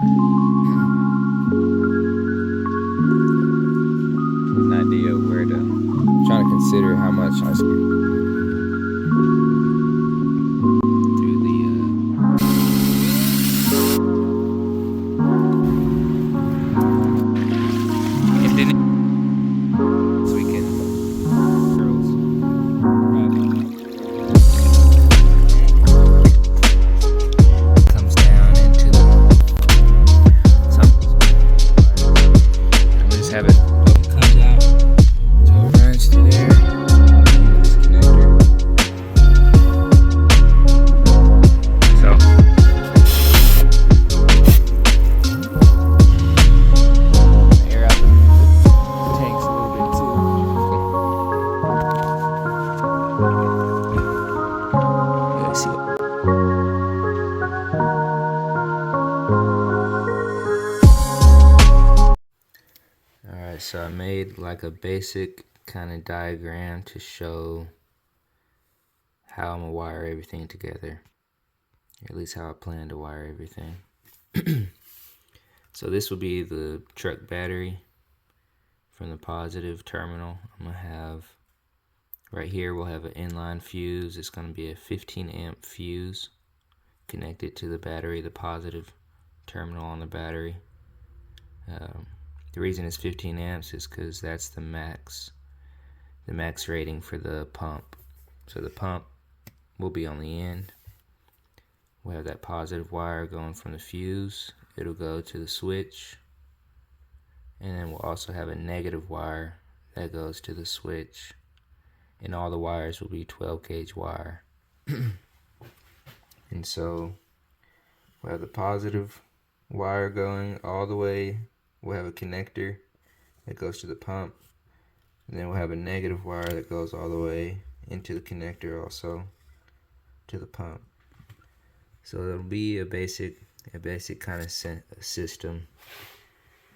An idea where to. I'm trying to consider how much I spend. Through the ending so we can girls comes down into the some and we just have it comes out so it runs through there and this connector. So air out the tanks a little bit too. Let's see. Alright, so I made like a basic kind of diagram to show how I'm gonna wire everything together. Or at least how I plan to wire everything. So this will be the truck battery from the positive terminal. I'm gonna have right here we'll have an inline fuse. It's gonna be a 15 amp fuse connected to the battery, the positive terminal on the battery. The reason it's 15 amps is because that's the max rating for the pump. So the pump will be on the end. We'll have that positive wire going from the fuse. It'll go to the switch. And then we'll also have a negative wire that goes to the switch. And all the wires will be 12 gauge wire. And so we'll have the positive wire going all the way. We'll have a connector that goes to the pump. And then we'll have a negative wire that goes all the way into the connector also to the pump. So it'll be a basic kind of system.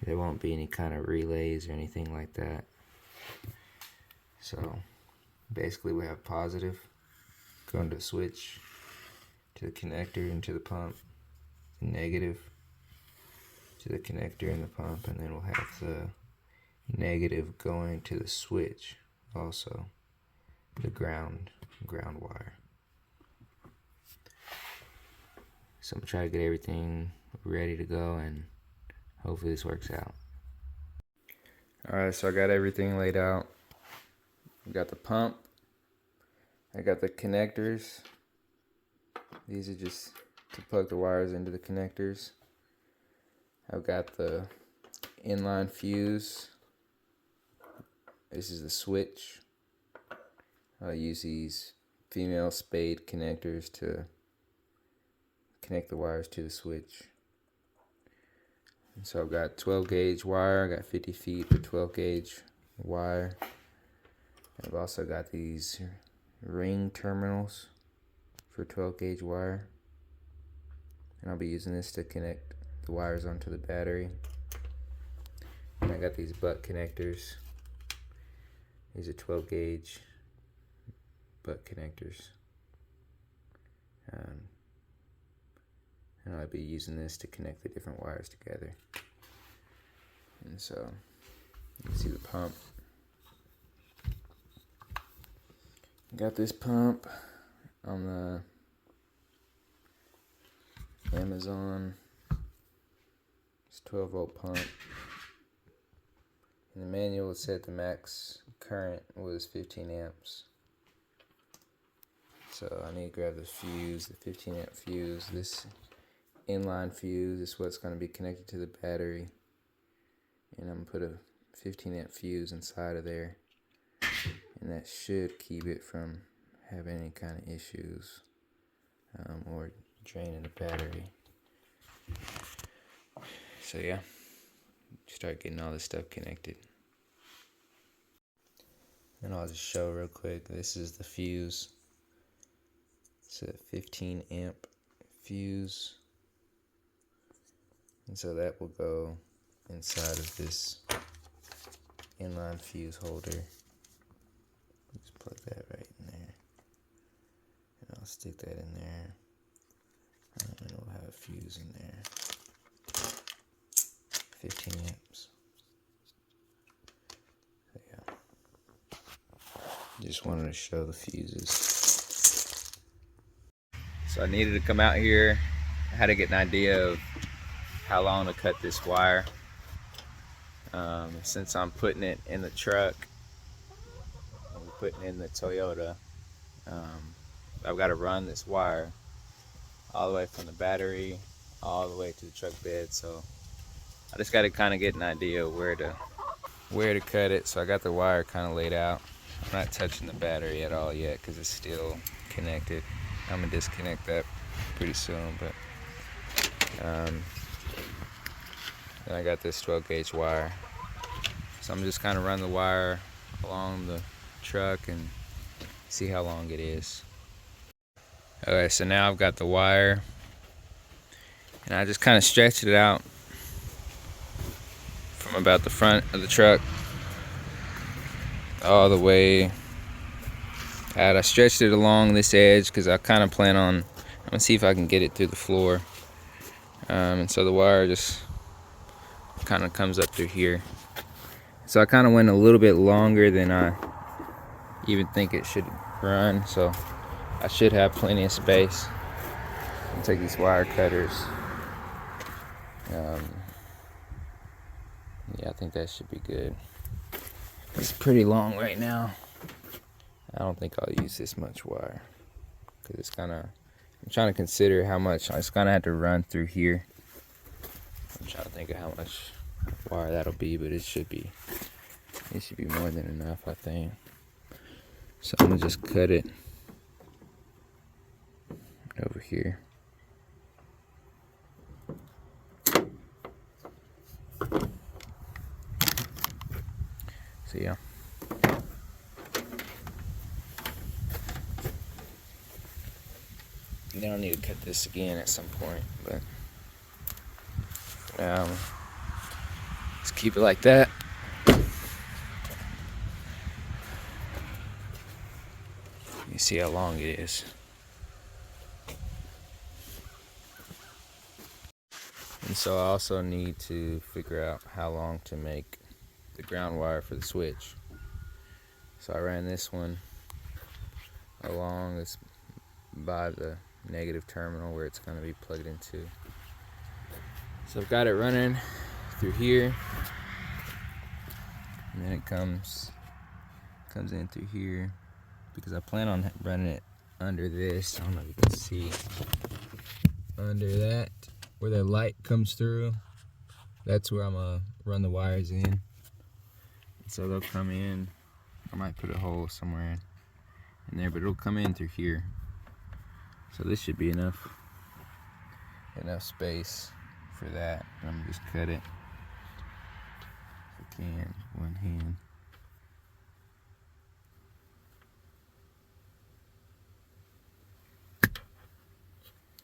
There won't be any kind of relays or anything like that. So basically we have positive going to the switch, to the connector and to the pump, negative to the connector and the pump, and then we'll have the negative going to the switch also, the ground wire. So I'm gonna try to get everything ready to go and hopefully this works out. Alright, so I got everything laid out. I got the pump, I got the connectors. These are just to plug the wires into the connectors. I've got the inline fuse. This is the switch. I'll use these female spade connectors to connect the wires to the switch. And so I've got 12 gauge wire. I got 50 feet for 12 gauge wire. I've also got these ring terminals for 12 gauge wire. And I'll be using this to connect the wires onto the battery. And I got these butt connectors. These are 12 gauge butt connectors. And I'll be using this to connect the different wires together. And so you can see the pump. Got this pump on the Amazon. It's 12 volt pump. In the manual it said the max current was 15 amps. So I need to grab the fuse, the 15 amp fuse. This inline fuse is what's going to be connected to the battery. And I'm going to put a 15 amp fuse inside of there. And that should keep it from having any kind of issues or draining the battery. So yeah, start getting all this stuff connected. And I'll just show real quick. This is the fuse. It's a 15 amp fuse. And so that will go inside of this inline fuse holder. Just plug that right in there. And I'll stick that in there. And we'll have a fuse in there. 15 amps. So yeah. Just wanted to show the fuses. So I needed to come out here. I had to get an idea of how long to cut this wire. Since I'm putting it in the truck, I'm putting it in the Toyota, I've got to run this wire all the way from the battery all the way to the truck bed. So I just got to kind of get an idea of where to cut it. So I got the wire kind of laid out. I'm not touching the battery at all yet because it's still connected. I'm gonna disconnect that pretty soon, but then I got this 12 gauge wire. So I'm just kind of running the wire along the truck and see how long it is. Okay, so now I've got the wire and I just kind of stretched it out from about the front of the truck all the way out. I stretched it along this edge because I kind of plan on, I'm gonna see if I can get it through the floor. And so the wire just kind of comes up through here. So I kind of went a little bit longer than I even think it should run, so I should have plenty of space. I'll take these wire cutters. Yeah, I think that should be good. It's pretty long right now. I don't think I'll use this much wire because it's kind of, I'm trying to consider how much I just kind of have to run through here. I'm trying to think of how much wire that'll be, but it should be more than enough, I think. So I'm gonna just cut it over here. So yeah. Then I'll need to cut this again at some point, but let's keep it like that. You see how long it is. And so I also need to figure out how long to make the ground wire for the switch. So I ran this one along this by the negative terminal where it's going to be plugged into. So I've got it running through here, and then it comes in through here because I plan on running it under this. I don't know if you can see under that where the light comes through. That's where I'm gonna run the wires in. So they'll come in. I might put a hole somewhere in there, but it'll come in through here. So this should be enough space for that. And I'm gonna just cut it if I can, one hand.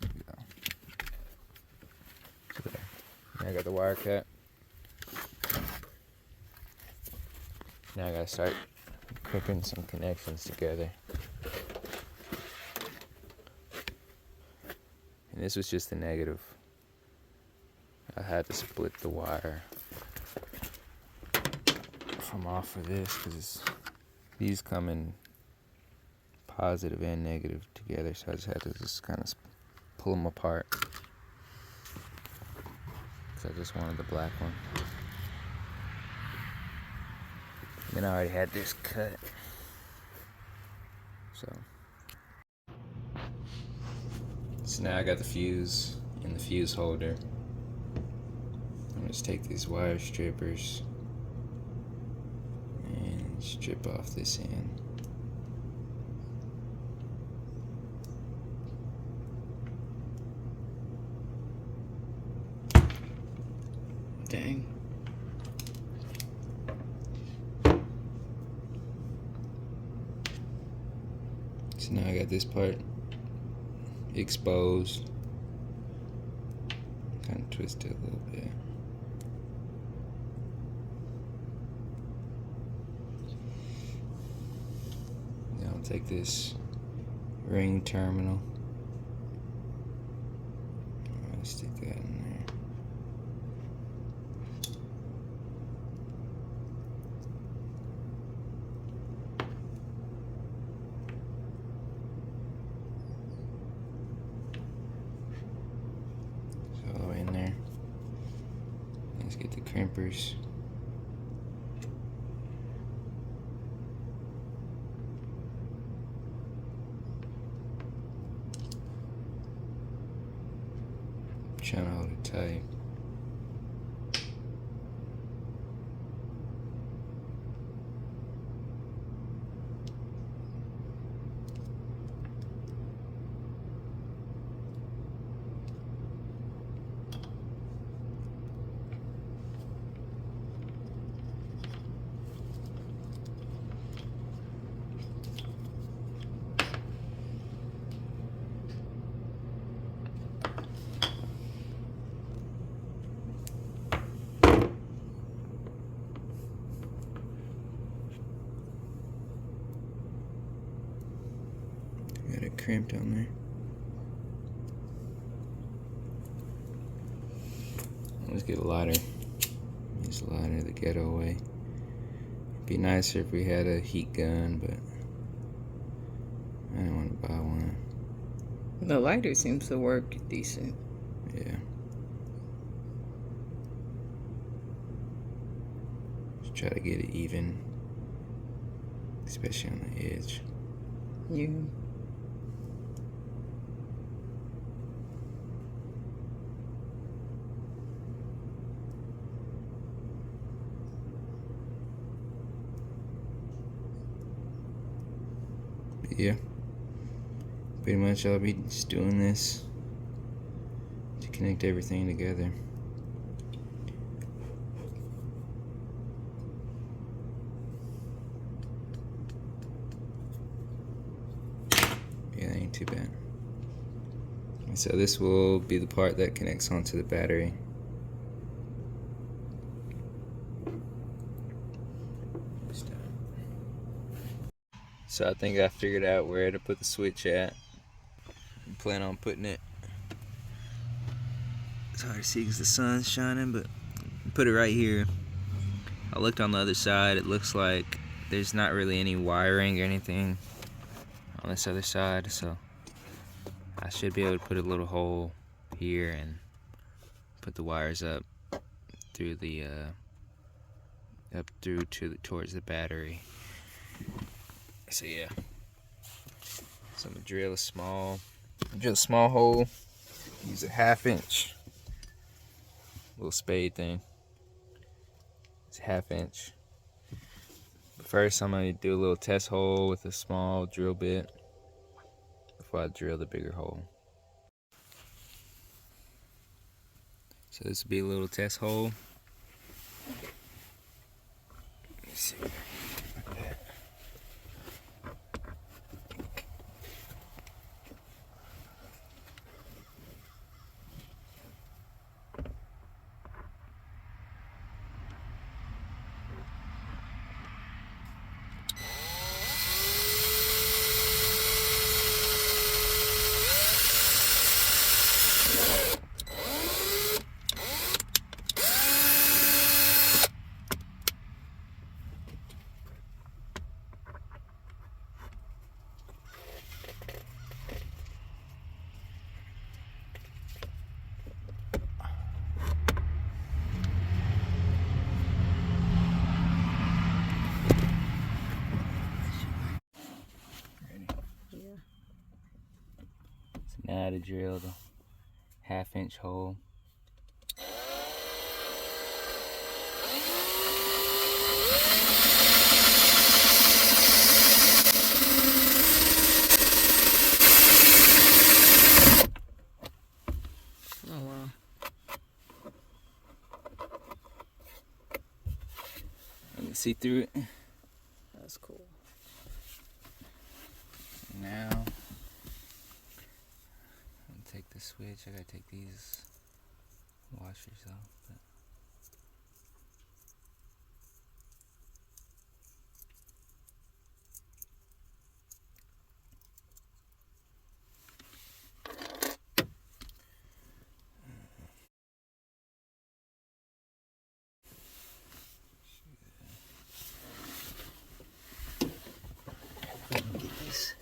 There we go. So there. Now I got the wire cut. Now I gotta start crimping some connections together. And this was just the negative. I had to split the wire from off of this because these come in positive and negative together, so I just had to just kind of pull them apart because I just wanted the black one. And I already had this cut, so now I got the fuse in the fuse holder. I'm gonna just take these wire strippers and strip off this end. Dang. So now I got this part exposed. Kind of twist it a little bit. Now I'll take this ring terminal. I'll stick that in there. get the crimpers. Trying to hold it tight. Got it crimped on there. Let's get a lighter. Use a lighter the ghetto way. It'd be nicer if we had a heat gun, but I didn't want to buy one. The lighter seems to work decent. Yeah. Just try to get it even, especially on the edge. Yeah. Yeah, pretty much I'll be just doing this to connect everything together. Yeah, that ain't too bad. And so this will be the part that connects onto the battery. So I think I figured out where to put the switch at. I plan on putting it, it's hard to see because the sun's shining, but put it right here. I looked on the other side, it looks like there's not really any wiring or anything on this other side, so I should be able to put a little hole here and put the wires up through the towards the battery. So yeah, so I'm gonna drill a small hole. Use a 1/2 inch little spade thing. It's a 1/2 inch. But first, I'm gonna do a little test hole with a small drill bit before I drill the bigger hole. So this will be a little test hole. Let's see. Like that. Now to drill the 1/2 inch hole. Oh wow. You can see through it. That's cool. Now, I'm gonna take the switch. I gotta take these washers off. But get this.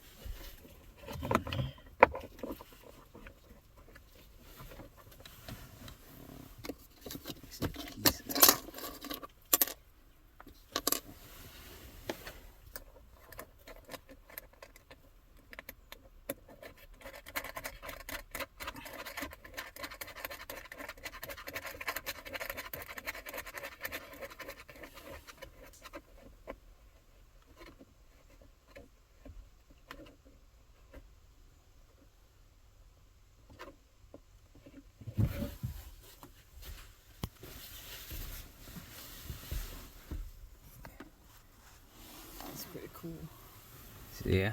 Yeah.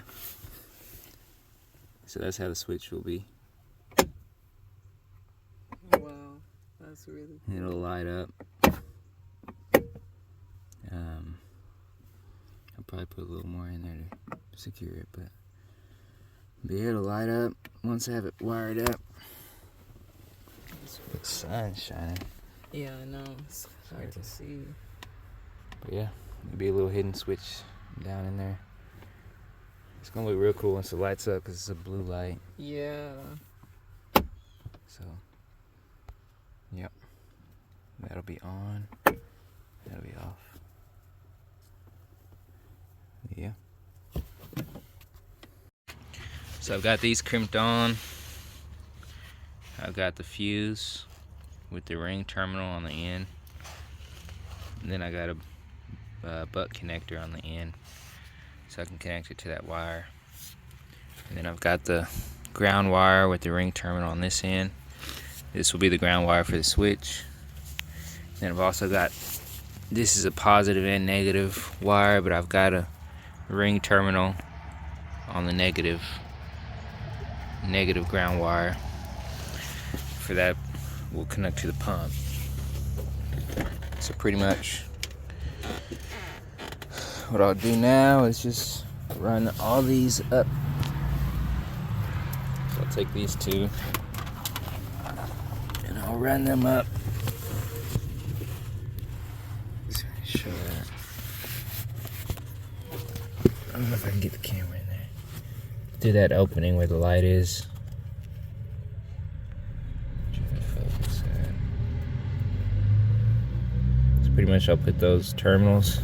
So that's how the switch will be. Wow, that's really cool. It'll light up. I'll probably put a little more in there to secure it, but yeah, it'll light up once I have it wired up. The sun's shining. Yeah, I know. It's hard to see. But yeah, there'll be a little hidden switch down in there. It's gonna look real cool once it lights up because it's a blue light. Yeah. So, yep. That'll be on. That'll be off. Yeah. So I've got these crimped on. I've got the fuse with the ring terminal on the end. And then I got a butt connector on the end, so I can connect it to that wire. And then I've got the ground wire with the ring terminal on this end. This will be the ground wire for the switch. Then I've also got, this is a positive and negative wire, but I've got a ring terminal on the negative ground wire. For that, we'll connect to the pump. So pretty much what I'll do now is just run all these up. So I'll take these two and I'll run them up. Just show that. I don't know if I can get the camera in there. Through that opening where the light is. Try to focus that. So pretty much I'll put those terminals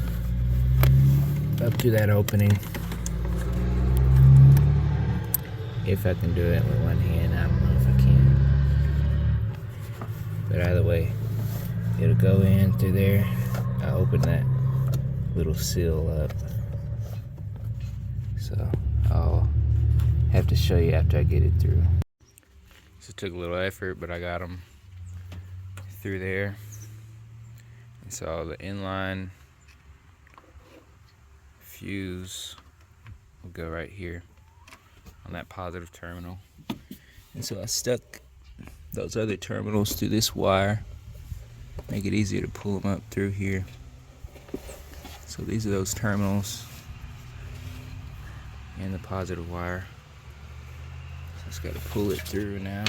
up to that opening. If I can do it with one hand, I don't know if I can. But either way, it'll go in through there. I'll open that little seal up. So I'll have to show you after I get it through. So it took a little effort, but I got them through there. And so the inline fuse will go right here on that positive terminal. And so I stuck those other terminals through this wire, make it easier to pull them up through here. So these are those terminals and the positive wire. So just got to pull it through now.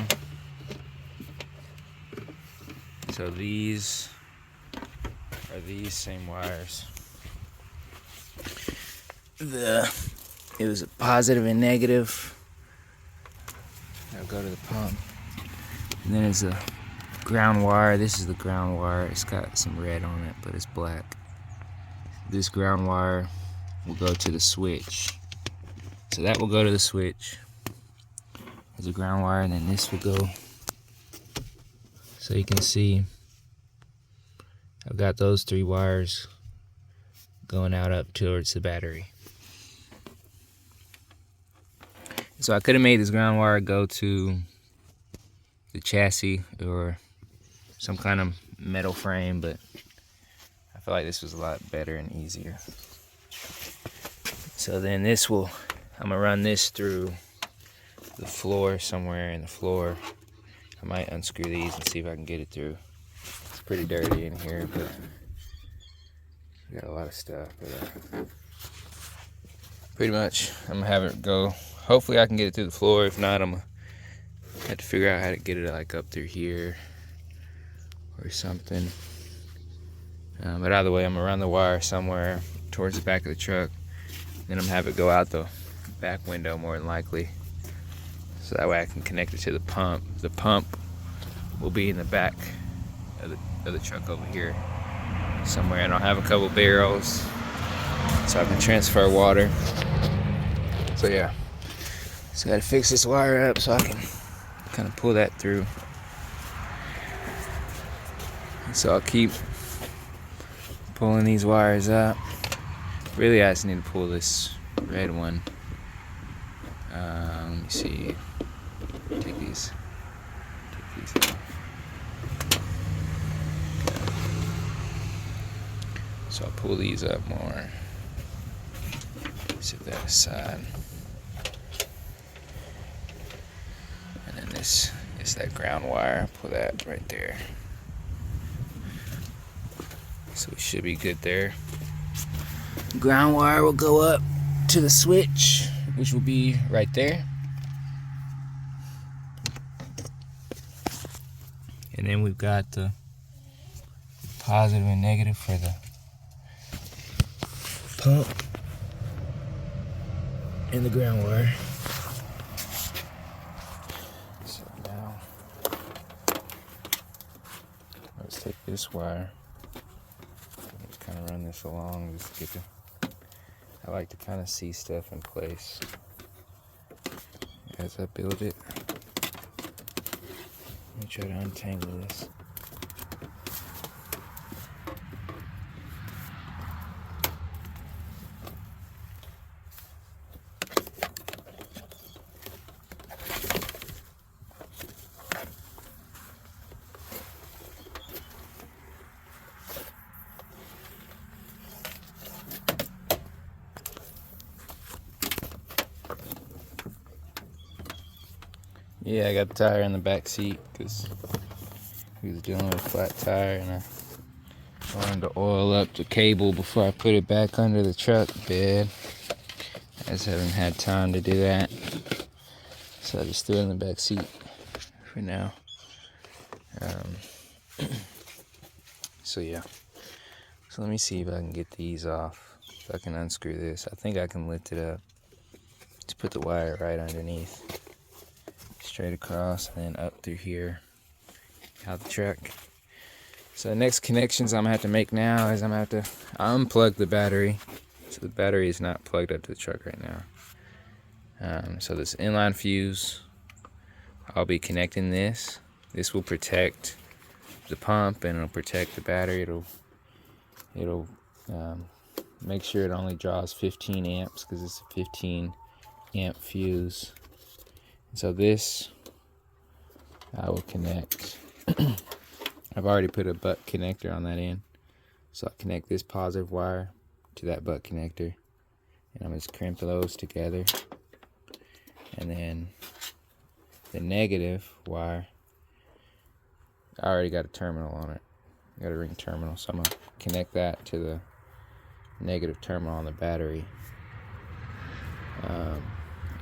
So these are these same wires. It was a positive and negative. I'll go to the pump. And then there's a ground wire. This is the ground wire. It's got some red on it, but it's black. This ground wire will go to the switch. So that will go to the switch as a ground wire, and then this will go. So you can see I've got those three wires going out up towards the battery. So I could have made this ground wire go to the chassis or some kind of metal frame, but I feel like this was a lot better and easier. So then this will, I'm gonna run this through the floor somewhere in the floor. I might unscrew these and see if I can get it through. It's pretty dirty in here, but we got a lot of stuff. But pretty much, I'm gonna have it go. Hopefully I can get it through the floor. If not, I'm gonna have to figure out how to get it like up through here or something. But either way, I'm gonna run the wire somewhere towards the back of the truck. Then I'm gonna have it go out the back window more than likely. So that way I can connect it to the pump. The pump will be in the back of the truck over here somewhere. And I'll have a couple barrels so I can transfer water. So yeah. So I gotta fix this wire up so I can kind of pull that through. So I'll keep pulling these wires up. Really, I just need to pull this red one. Let me see. Take these off. So I'll pull these up more. Set that aside. And then this is that ground wire. Pull that right there. So we should be good there. Ground wire will go up to the switch, which will be right there. And then we've got the positive and negative for the pump and the ground wire. So now let's take this wire. Just kind of run this along. Just get I like to kind of see stuff in place as I build it. Let me try to untangle this. Yeah, I got the tire in the back seat because we was dealing with a flat tire, and I wanted to oil up the cable before I put it back under the truck bed. I just haven't had time to do that, so I just threw it in the back seat for now. So yeah, so let me see if I can get these off. If I can unscrew this, I think I can lift it up to put the wire right underneath. Straight across and then up through here out the truck. So the next connections I'm gonna have to make now is I'm gonna have to unplug the battery. So the battery is not plugged up to the truck right now. So this inline fuse, I'll be connecting this. This will protect the pump and it'll protect the battery. It'll make sure it only draws 15 amps because it's a 15 amp fuse. So this I will connect. I've already put a butt connector on that end. So I'll connect this positive wire to that butt connector. And I'm just crimp those together. And then the negative wire, I already got a terminal on it. I got a ring terminal. So I'm going to connect that to the negative terminal on the battery.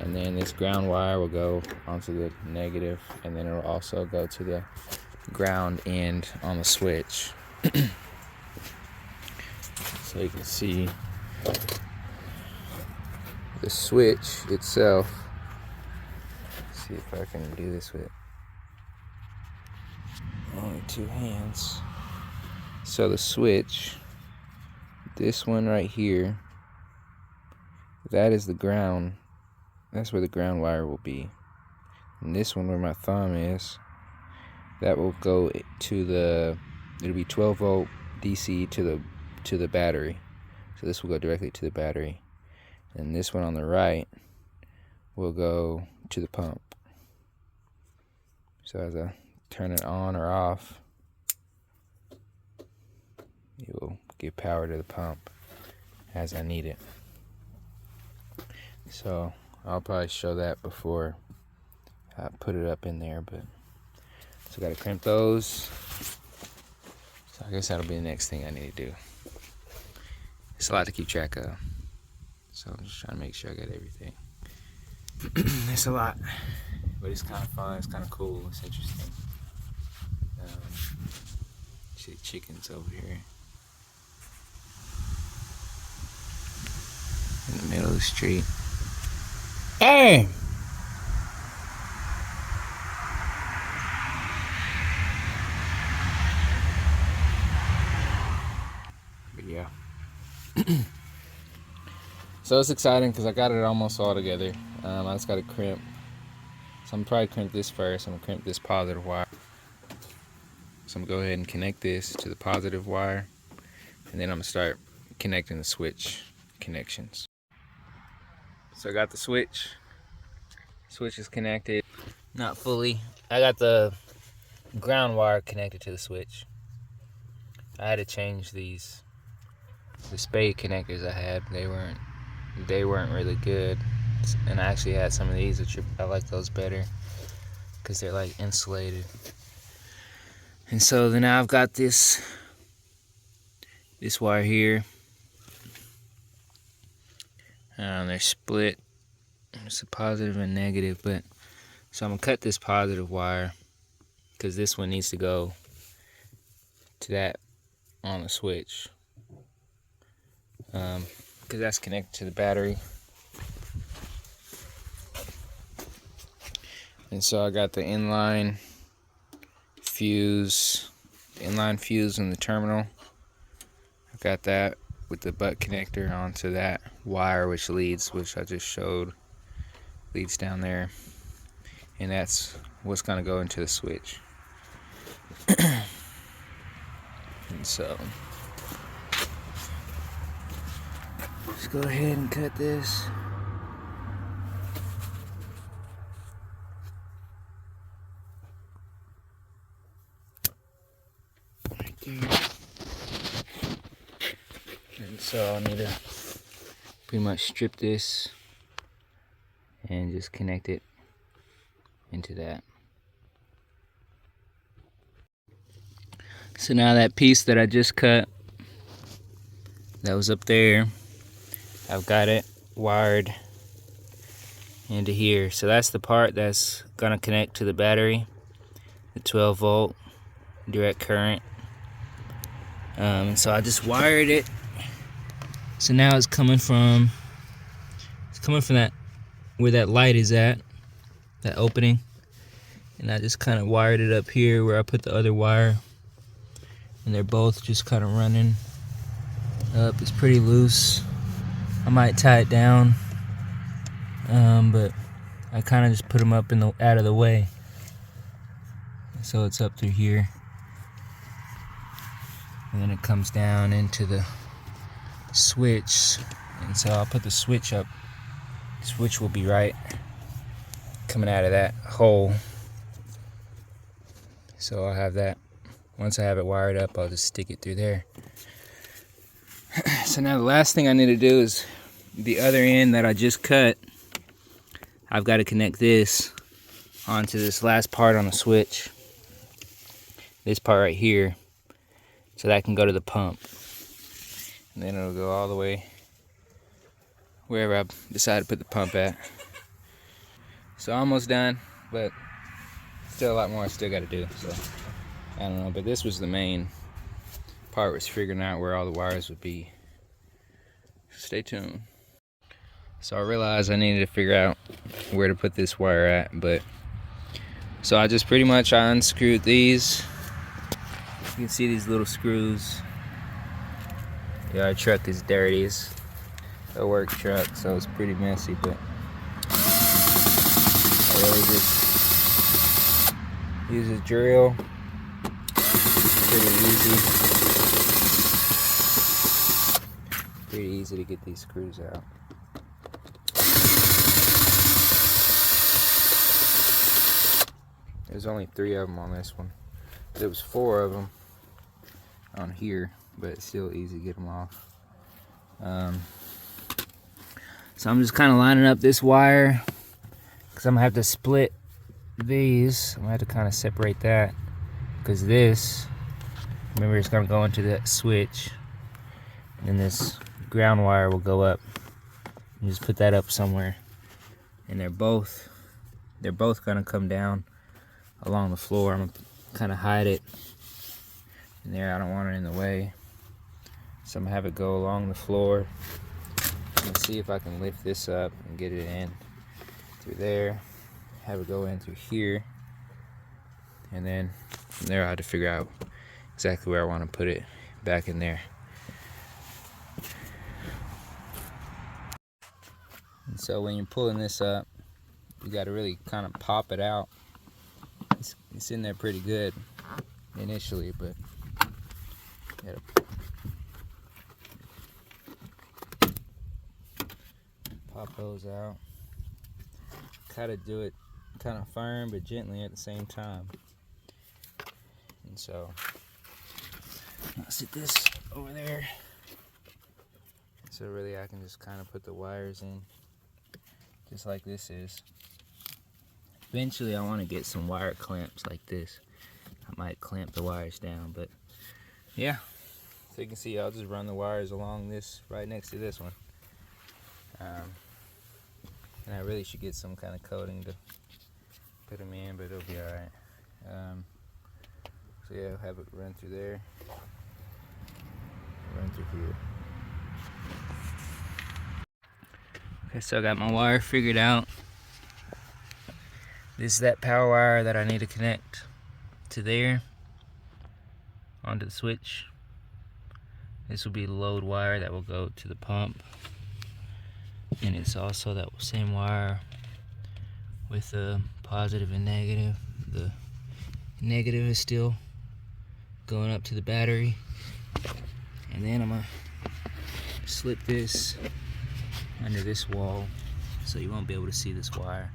And then this ground wire will go onto the negative, and then it will also go to the ground end on the switch. So you can see the switch itself. Let's see if I can do this with only two hands. So the switch, this one right here, that is the ground. That's where the ground wire will be. And this one where my thumb is, that will go to the, it'll be 12 volt DC to the battery. So this will go directly to the battery. And this one on the right will go to the pump. So as I turn it on or off, it will give power to the pump as I need it. So I'll probably show that before I put it up in there, but so I gotta crimp those. So I guess that'll be the next thing I need to do. It's a lot to keep track of, so I'm just trying to make sure I got everything. It's a lot, but it's kind of fun. It's kind of cool. It's interesting. See the chickens over here in the middle of the street. Hey! But yeah. So it's exciting because I got it almost all together. I just got to crimp. So I'm probably crimp this first. I'm going to crimp this positive wire. So I'm going to go ahead and connect this to the positive wire. And then I'm going to start connecting the switch connections. So I got the switch. Switch is connected. Not fully. I got the ground wire connected to the switch. I had to change the spade connectors I had. They they weren't really good. And I actually had some of these, which I like those better because they're like insulated. And so then now I've got this wire here. They're split. It's a positive and negative, but so I'm gonna cut this positive wire because this one needs to go to that on the switch, because that's connected to the battery. And so I got the inline fuse in the terminal. I've got that with the butt connector onto that wire which I just showed, leads down there, and that's what's gonna go into the switch. And so let's go ahead and cut this. Right there. And so I'll need to pretty much strip this and just connect it into that. So now that piece that I just cut, that was up there, I've got it wired into here. So that's the part that's gonna connect to the battery, the 12 volt direct current. And so I just wired it. So now it's coming from that where that light is at, that opening. And I just kind of wired it up here where I put the other wire. And they're both just kind of running up. It's pretty loose. I might tie it down, but I kind of just put them up out of the way. So it's up through here, and then it comes down into the switch. And so I'll put the switch up. The switch will be right coming out of that hole. So I'll have that. Once I have it wired up, I'll just stick it through there. So now the last thing I need to do is the other end that I just cut. I've got to connect this onto this last part on the switch. This part right here. So that can go to the pump. And then it'll go all the way wherever I decide to put the pump at. So almost done, but still a lot more I still got to do. So I don't know, but this was the main part, was figuring out where all the wires would be. Stay tuned. So I realized I needed to figure out where to put this wire at, but so I just pretty much unscrewed these. You can see these little screws. Yeah, our truck is dirty. It's a work truck, so it's pretty messy, but I really just use a drill. Pretty easy to get these screws out. There's only 3 of them on this one. There was 4 of them on here, but it's still easy to get them off. So I'm just kind of lining up this wire because I'm gonna have to split these. I'm gonna have to kind of separate that because this, remember, it's gonna go into that switch, and then this ground wire will go up. You just put that up somewhere, and they're both gonna come down along the floor. I'm gonna kind of hide it in there. I don't want it in the way, so I'm gonna have it go along the floor and see if I can lift this up and get it in through there, have it go in through here, and then from there I have to figure out exactly where I want to put it back in there. And so when you're pulling this up, you got to really kind of pop it out. It's in there pretty good initially, but you gotta pop those out. Kind of do it kind of firm but gently at the same time. And so I'll sit this over there So really I can just kind of put the wires in just like this is. Eventually I want to get some wire clamps like this. I might clamp the wires down, but yeah. So you can see I'll just run the wires along this, right next to this one. And I really should get some kind of coating to put them in, but it'll be alright. So yeah, I'll have it run through there, run through here. Okay, so I got my wire figured out. This is that power wire that I need to connect to there, onto the switch. This will be the load wire that will go to the pump. And it's also that same wire with the positive and negative. The negative is still going up to the battery. And then I'm gonna slip this under this wall so you won't be able to see this wire.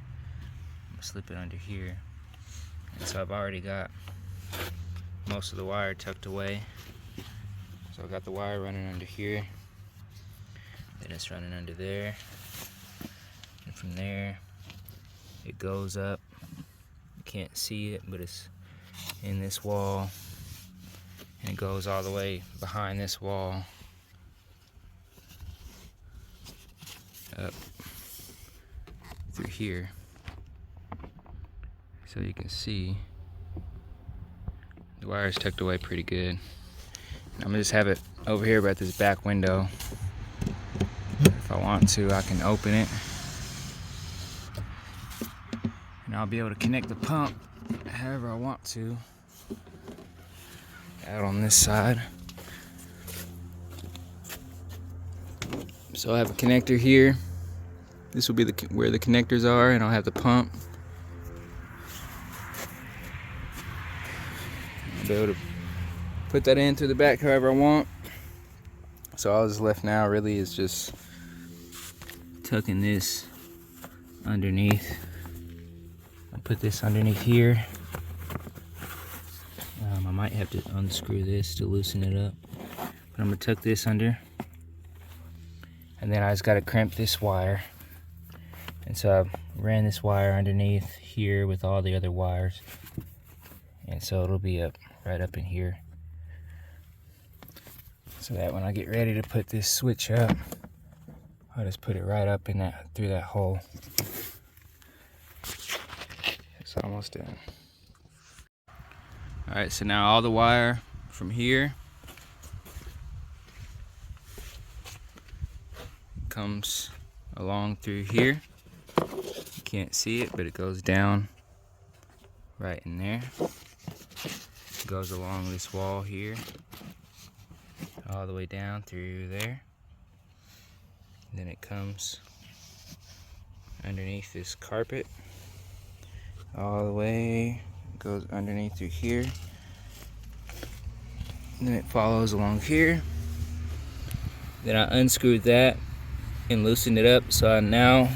I'm gonna slip it under here. And so I've already got most of the wire tucked away. So I got the wire running under here. Then it's running under there. And from there, it goes up. You can't see it, but it's in this wall. And it goes all the way behind this wall. Up through here. So you can see the wire is tucked away pretty good. I'm gonna just have it over here by this back window. If I want to, I can open it. And I'll be able to connect the pump however I want to. Out on this side. So I have a connector here. This will be where the connectors are, and I'll have the pump. I'll be able to put that in through the back however I want. So all that's left now really is just tucking this underneath. I'll put this underneath here. I might have to unscrew this to loosen it up. But I'm gonna tuck this under. And then I just gotta crimp this wire. And so I ran this wire underneath here with all the other wires. And so it'll be right up in here. So that when I get ready to put this switch up, I'll just put it right up in through that hole. It's almost done. All right, so now all the wire from here comes along through here. You can't see it, but it goes down right in there. It goes along this wall here, all the way down through there. And then it comes underneath this carpet, all the way, goes underneath through here. And then it follows along here. Then I unscrewed that and loosened it up, so now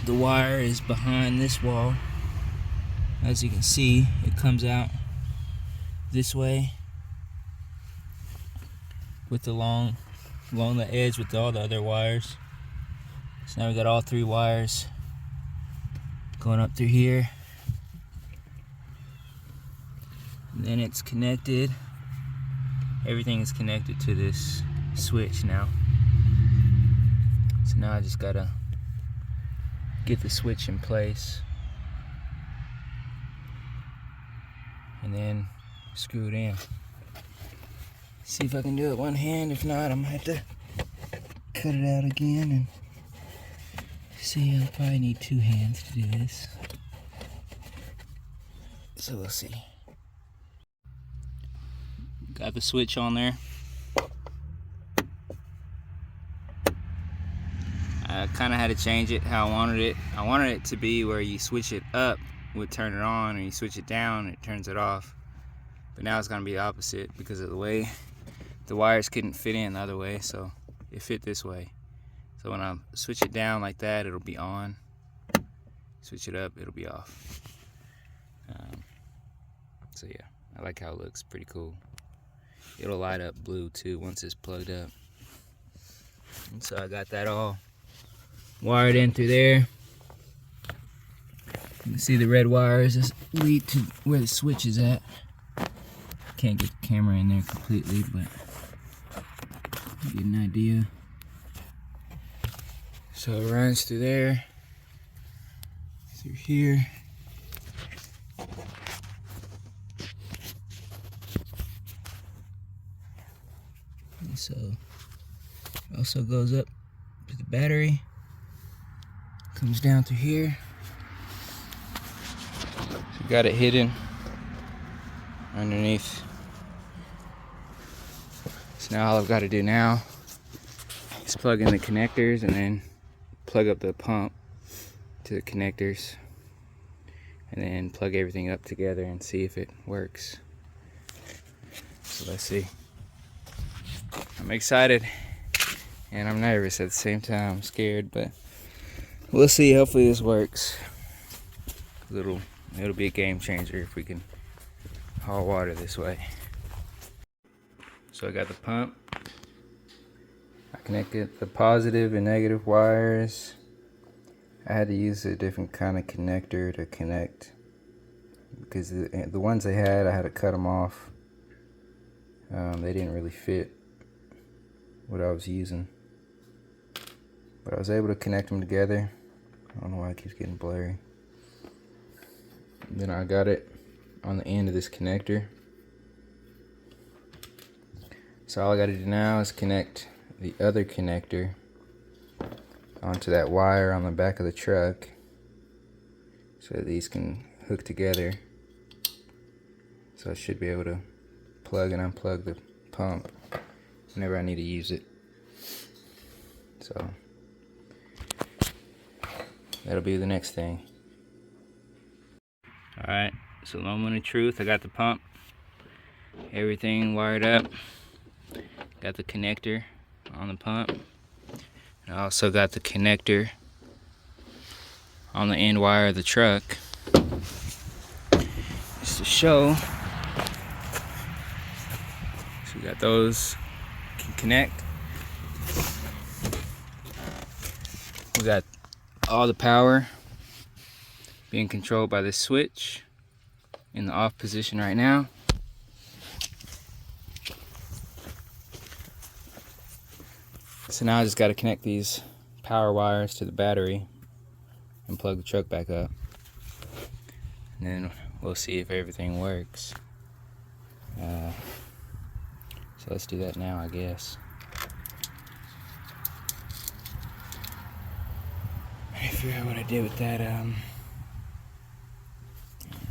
the wire is behind this wall. As you can see, it comes out this way with the along the edge with all the other wires. So now we got all three wires going up through here. And then it's connected. Everything is connected to this switch now. So now I just gotta get the switch in place and then screw it in. See if I can do it one hand. If not, I'm gonna have to cut it out again and see. I'll probably need two hands to do this. So we'll see. Got the switch on there. I kind of had to change it how I wanted it. I wanted it to be where you switch it up, would turn it on, and you switch it down, it turns it off. But now it's gonna be the opposite because of the way the wires couldn't fit in the other way, so it fit this way. So when I switch it down like that, it'll be on. Switch it up, it'll be off. So yeah, I like how it looks, pretty cool. It'll light up blue too once it's plugged up. And so I got that all wired in through there. You can see the red wires just lead to where the switch is at. Can't get the camera in there completely, but get an idea. So it runs through there, through here. And so it also goes up to the battery, comes down through here. So got it hidden underneath. So now all I've got to do now is plug in the connectors and then plug up the pump to the connectors and then plug everything up together and see if it works. So let's see. I'm excited and I'm nervous at the same time. I'm scared, but we'll see. Hopefully this works. It'll be a game changer if we can haul water this way. So I got the pump. I connected the positive and negative wires. I had to use a different kind of connector to connect because the ones they had, I had to cut them off. They didn't really fit what I was using, but I was able to connect them together. I don't know why it keeps getting blurry. And then I got it on the end of this connector. So all I got to do now is connect the other connector onto that wire on the back of the truck so that these can hook together. So I should be able to plug and unplug the pump whenever I need to use it. So that'll be the next thing. Alright, so moment of truth. I got the pump, everything wired up. Got the connector on the pump. And I also got the connector on the end wire of the truck. Just to show. So we got those can connect. We got all the power being controlled by this switch in the off position right now. So now I just got to connect these power wires to the battery and plug the truck back up. And then we'll see if everything works. So let's do that now, I guess. Let me figure out what I did with that.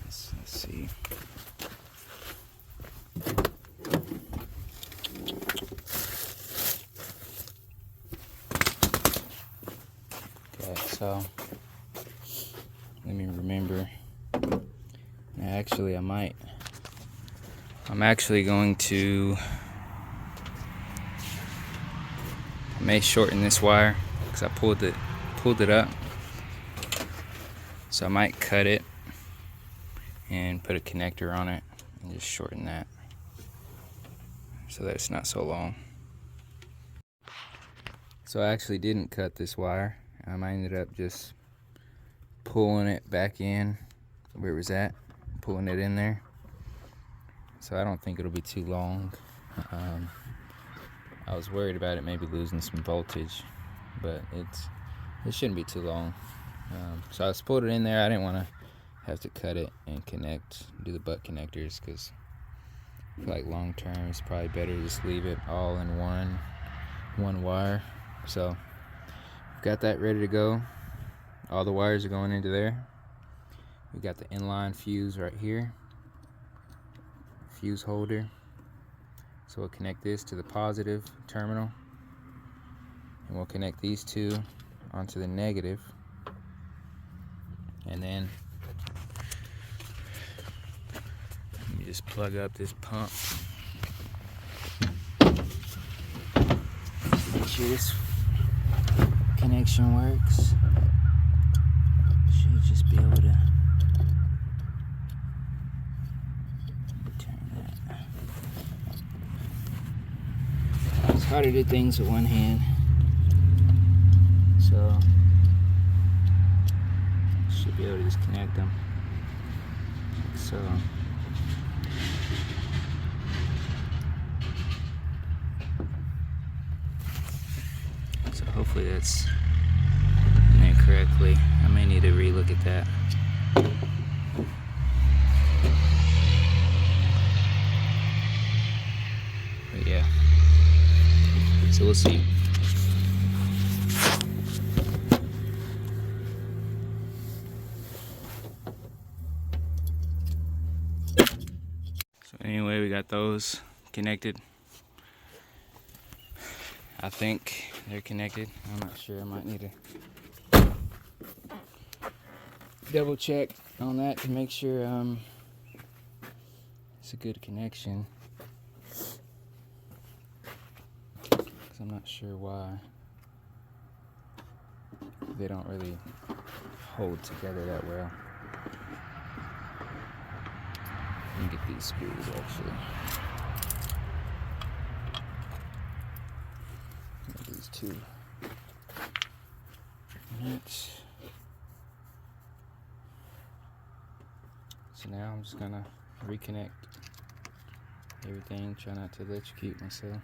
Let's see. So let me remember. Actually, I'm actually going to. I may shorten this wire because I pulled it up. So I might cut it and put a connector on it and just shorten that so that it's not so long. So I actually didn't cut this wire. I ended up just pulling it back in where it was at, pulling it in there. So I don't think it'll be too long. I was worried about it maybe losing some voltage, but it shouldn't be too long. So I just pulled it in there. I didn't want to have to cut it and do the butt connectors, because I feel like long term it's probably better to just leave it all in one wire. So got that ready to go. All the wires are going into there. We got the inline fuse right here, fuse holder. So we'll connect this to the positive terminal, and we'll connect these two onto the negative, and then let me just plug up this pump. Make sure this connection works. Should just be able to turn that. It's hard to do things with one hand. So should be able to disconnect them like so. So hopefully that's in there correctly. I may need to relook at that. But yeah, so we'll see. So anyway, we got those connected. I think they're connected. I'm not sure. I might need to double check on that to make sure it's a good connection. Because I'm not sure why they don't really hold together that well. Let me get these screws actually. These two. Right. So now I'm just gonna reconnect everything, try not to electrocute myself.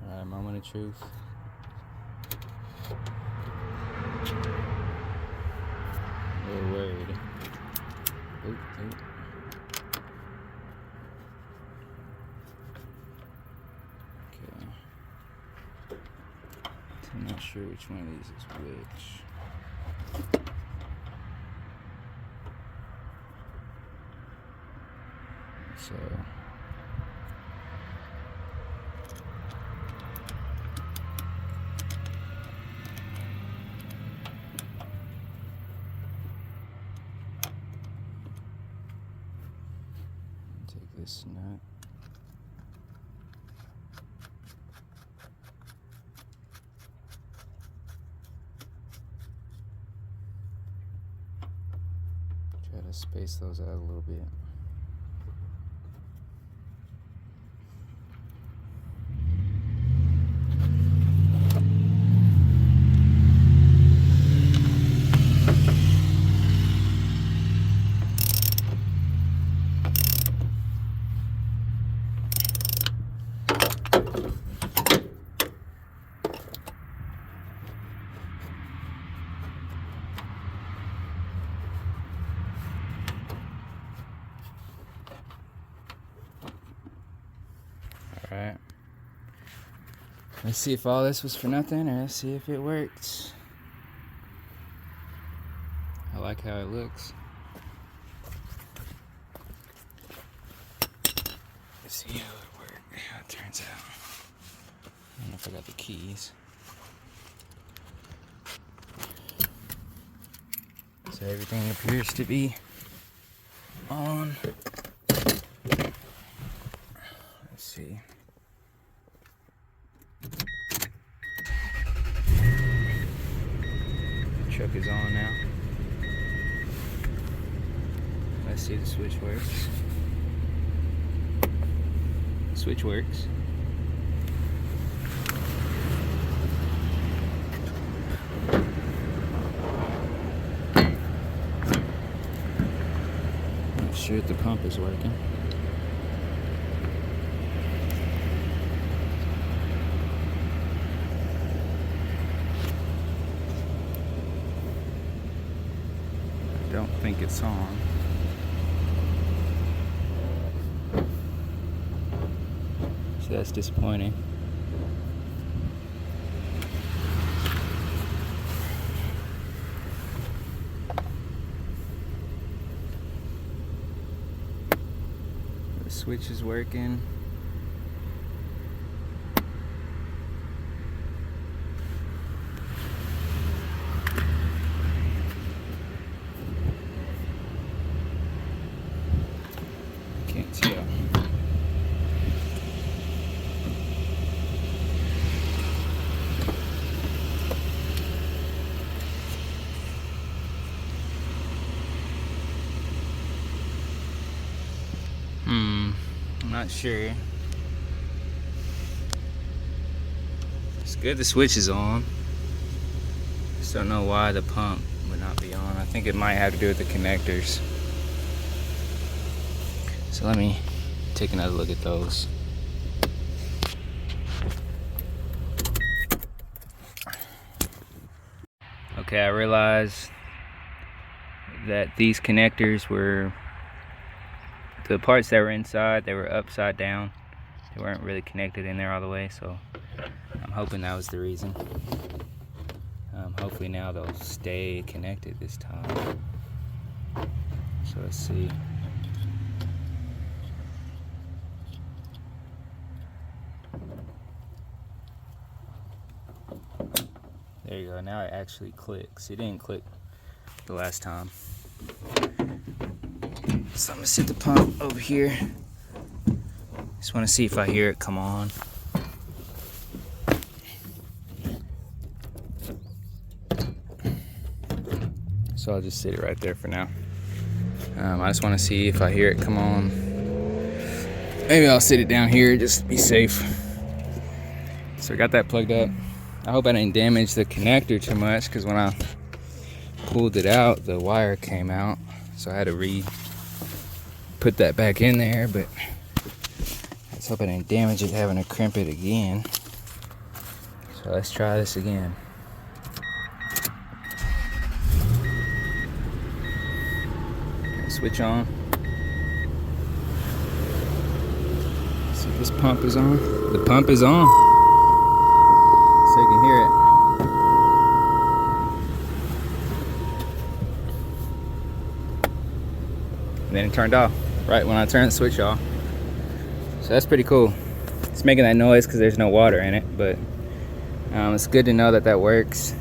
Alright, moment of truth. A little worried. Oop, oop. Okay. I'm not sure which one of these is which. So take this nut. Try to space those out a little bit. Alright. Let's see if all this was for nothing, or let's see if it works. I like how it looks. Let's see how it works, how it turns out. I don't know if I got the keys. So everything appears to be on. Let's see. Truck is on now. Let's see if the switch works. The switch works. Not sure if the pump is working. Don't think it's on. So that's disappointing. Switch is working. Can't tell. I'm not sure. It's good the switch is on. Just don't know why the pump would not be on. I think it might have to do with the connectors. So let me take another look at those. Okay, I realized that these connectors were, the parts that were inside, they were upside down. They weren't really connected in there all the way, so I'm hoping that was the reason. Hopefully now they'll stay connected this time. So let's see. There you go, now it actually clicks. It didn't click the last time. So I'm gonna set the pump over here. Just wanna see if I hear it come on. So I'll just sit it right there for now. I just wanna see if I hear it come on. Maybe I'll sit it down here just to be safe. So I got that plugged up. I hope I didn't damage the connector too much, because when I pulled it out, the wire came out. So I had to put that back in there, but let's hope I didn't damage it having to crimp it again. So let's try this again. Switch on. See if this pump is on. The pump is on. So you can hear it. And then it turned off right when I turned the switch off. So that's pretty cool. It's making that noise because there's no water in it, but it's good to know that that works.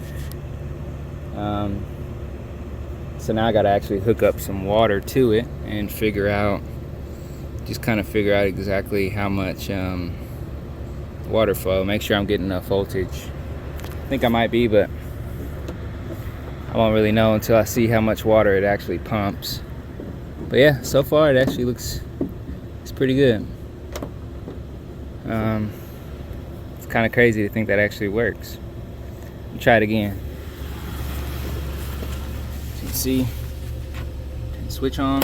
So now I gotta actually hook up some water to it and figure out exactly how much water flow. Make sure I'm getting enough voltage. I think I might be, but I won't really know until I see how much water it actually pumps. But yeah, so far it actually it's pretty good. It's kind of crazy to think that actually works. Try it again. So you can see, switch on.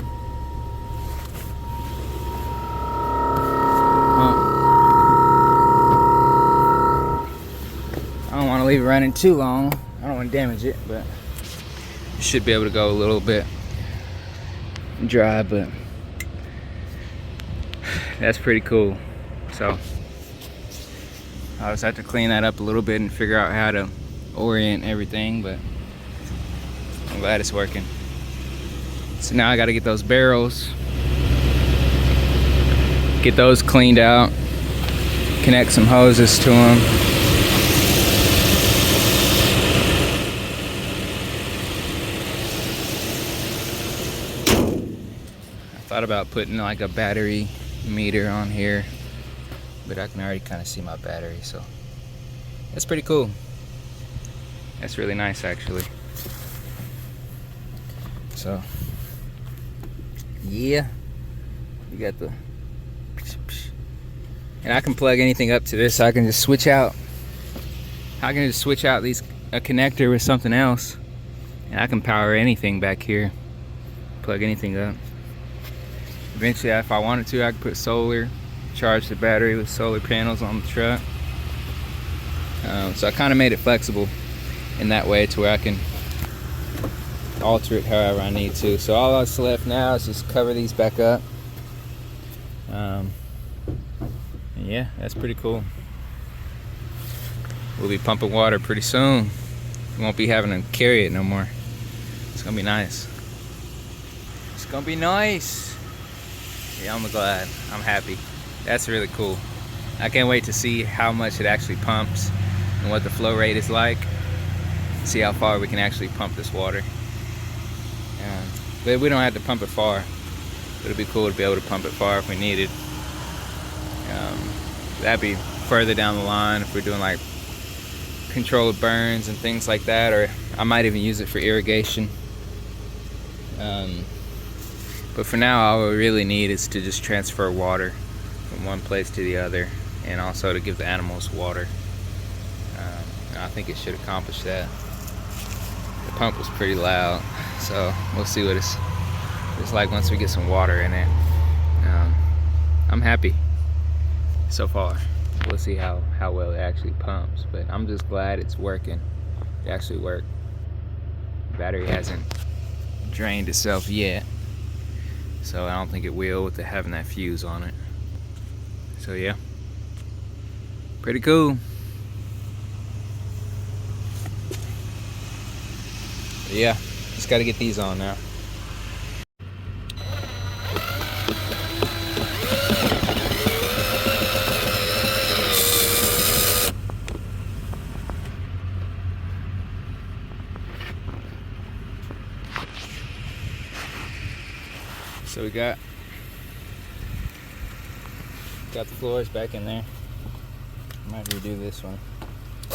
I don't want to leave it running too long. I don't want to damage it, but it should be able to go a little bit dry, but that's pretty cool. So I'll just have to clean that up a little bit and figure out how to orient everything, but I'm glad it's working. So now I got to get those barrels, get those cleaned out, connect some hoses to them. I thought about putting like a battery meter on here, but I can already kind of see my battery, so that's pretty cool. That's really nice actually. So yeah, you got the, and I can plug anything up to this. I can just switch out a connector with something else, and I can power anything back here, plug anything up. Eventually, if I wanted to, I could put solar, charge the battery with solar panels on the truck. So I kind of made it flexible in that way to where I can alter it however I need to. So all that's left now is just cover these back up. And yeah, that's pretty cool. We'll be pumping water pretty soon. We won't be having to carry it no more. It's gonna be nice. It's gonna be nice. Yeah, I'm glad. I'm happy. That's really cool. I can't wait to see how much it actually pumps and what the flow rate is like. See how far we can actually pump this water. But we don't have to pump it far. It'll be cool to be able to pump it far if we need it. That'd be further down the line if we're doing like controlled burns and things like that, or I might even use it for irrigation. But for now, all we really need is to just transfer water from one place to the other, and also to give the animals water. And I think it should accomplish that. The pump was pretty loud, so we'll see what it's like once we get some water in it. I'm happy so far. We'll see how well it actually pumps, but I'm just glad it's working. It actually worked. The battery hasn't drained itself yet, so I don't think it will with having that fuse on it. So yeah, pretty cool. But yeah, just got to get these on now. So we got the floors back in there. Might redo this one. I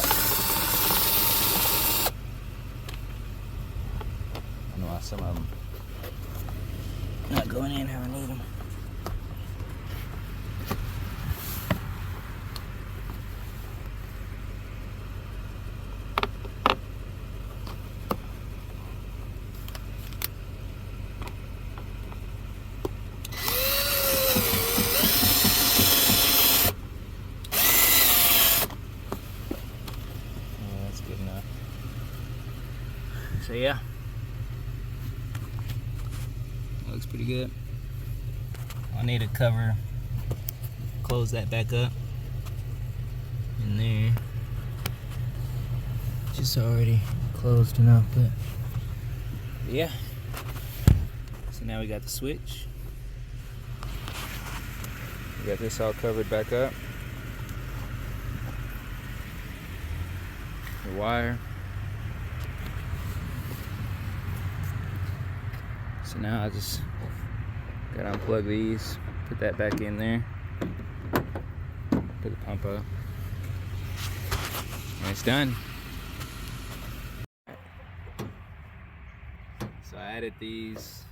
don't know why some of them not going in how I need them. So yeah, looks pretty good. I need to close that back up in there. Just already closed enough, but yeah. So now we got the switch. We got this all covered back up. The wire. So now I just gotta unplug these, put that back in there, put the pump up, and it's done. So I added these.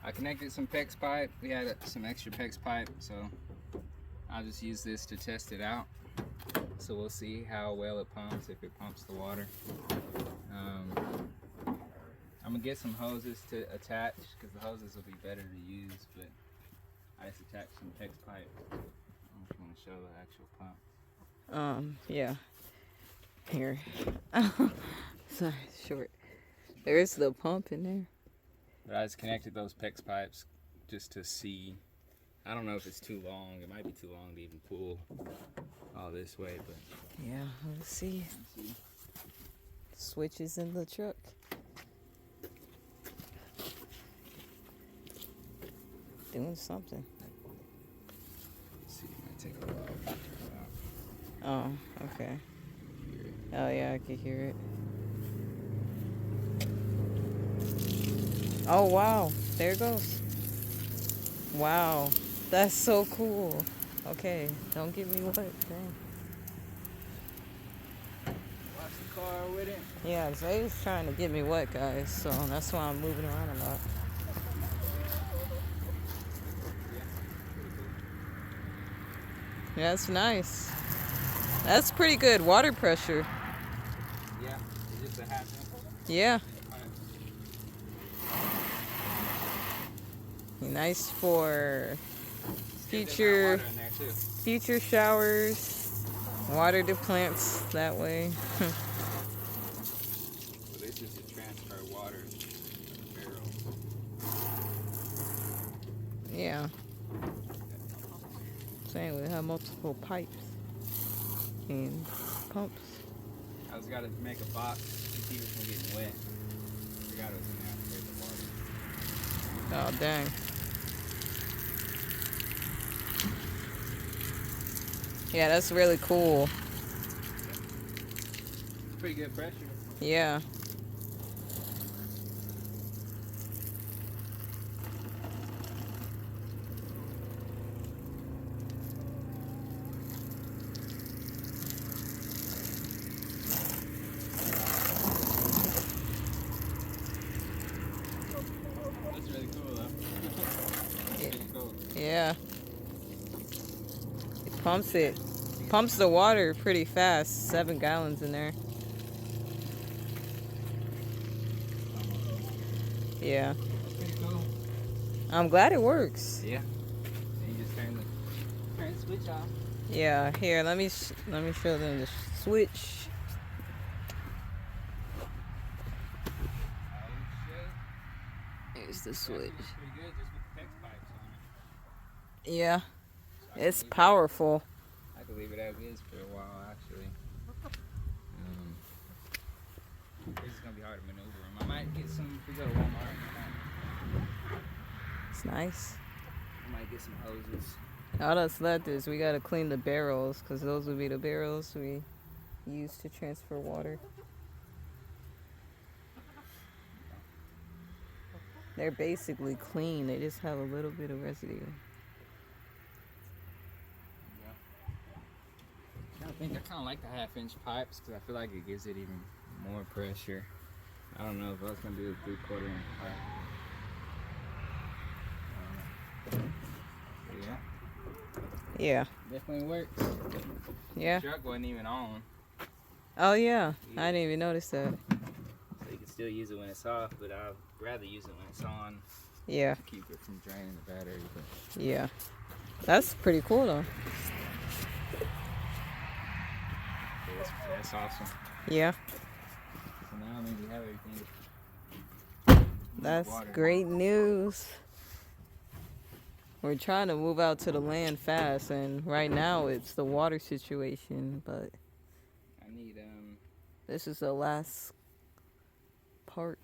I connected some PEX pipe. We had some extra PEX pipe, so I'll just use this to test it out. So we'll see how well it pumps, if it pumps the water. I'm gonna get some hoses to attach, because the hoses will be better to use, but I just attached some PEX pipe. I don't know if you want to show the actual pump. Yeah. Here. Sorry, short. There's the pump in there. But I just connected those PEX pipes just to see. I don't know if it's too long. It might be too long to even pull all this way, but Yeah, let's see. Switches in the truck. Doing something. let's see. It might take a while to turn it Oh, okay. Oh yeah, I can hear it. Oh wow, there it goes. Wow, that's so cool. Okay, don't get me wet. Dang. Watch the car with it. Yeah, Zay's trying to get me wet, guys, so that's why I'm moving around a lot. Yeah, that's nice. That's pretty good water pressure. Yeah, it's just a half inch. Yeah. Nice for future showers. Water the plants that way. So this is to transfer water from the barrel. Yeah. Same, we have multiple pipes and pumps. I just gotta make a box to keep it from getting wet. I forgot it was in there after the water. Oh dang. Yeah, that's really cool. Pretty good pressure. Yeah. That's really cool though. Pretty cool. Yeah. It pumps it. Pumps the water pretty fast. 7 gallons in there. Yeah. That's pretty cool. I'm glad it works. Yeah. And you just turn the switch off. Yeah. Here, let me show them the switch. Oh shit. Here's the That's switch. pretty good just with the PEX pipes on it. Yeah. So It's powerful. I could leave it as is for a while actually. This is gonna be hard to maneuver them. I might get some if we go to Walmart. It's nice. I might get some hoses. All that's left is we gotta clean the barrels, because those would be the barrels we use to transfer water. They're basically clean. They just have a little bit of residue. I think I kind of like the 1/2-inch pipes because I feel like it gives it even more pressure. I don't know if I was gonna do a 3/4 inch pipe. But yeah, Yeah. definitely works. Yeah. The truck wasn't even on, Oh yeah. I didn't even notice that. so you can still use it when it's off. But I'd rather use it when it's on Yeah. to keep it from draining the battery. But Yeah. That's pretty cool though. that's awesome. Yeah. So now maybe we have everything. That's Water. great news. We're trying to move out to the land fast, and right now it's the water situation, but I need this is the last part.